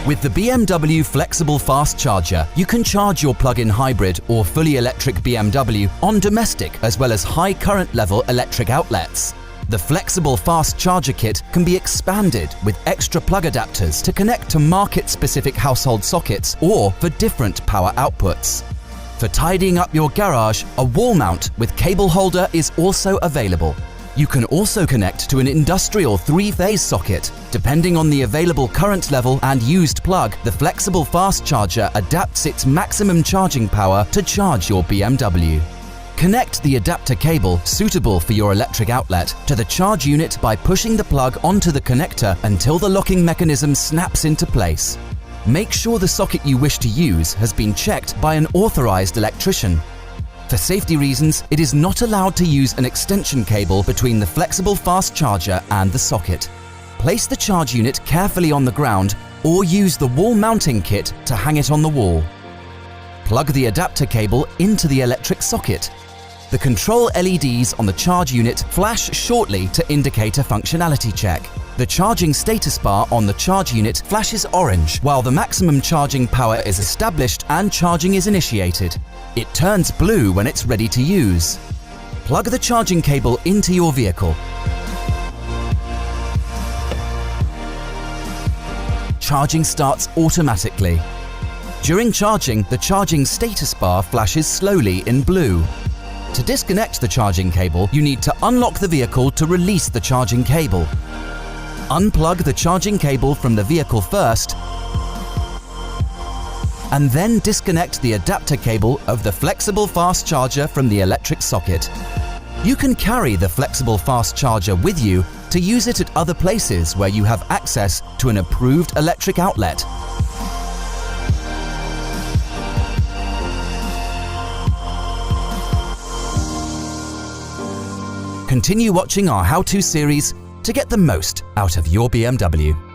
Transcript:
With the BMW Flexible Fast Charger, you can charge your plug-in hybrid or fully electric BMW on domestic as well as high current level electric outlets. The Flexible Fast Charger Kit can be expanded with extra plug adapters to connect to market-specific household sockets or for different power outputs. For tidying up your garage, a wall mount with cable holder is also available. You can also connect to an industrial 3-phase socket. Depending on the available current level and used plug, the Flexible Fast Charger adapts its maximum charging power to charge your BMW. Connect the adapter cable suitable for your electric outlet to the charge unit by pushing the plug onto the connector until the locking mechanism snaps into place. Make sure the socket you wish to use has been checked by an authorized electrician. For safety reasons, it is not allowed to use an extension cable between the Flexible Fast Charger and the socket. Place the charge unit carefully on the ground or use the wall mounting kit to hang it on the wall. Plug the adapter cable into the electric socket. The control LEDs on the charge unit flash shortly to indicate a functionality check. The charging status bar on the charge unit flashes orange while the maximum charging power is established and charging is initiated. It turns blue when it's ready to use. Plug the charging cable into your vehicle. Charging starts automatically. During charging, the charging status bar flashes slowly in blue. To disconnect the charging cable, you need to unlock the vehicle to release the charging cable. Unplug the charging cable from the vehicle first, and then disconnect the adapter cable of the Flexible Fast Charger from the electric socket. You can carry the Flexible Fast Charger with you to use it at other places where you have access to an approved electric outlet. Continue watching our how-to series to get the most out of your BMW.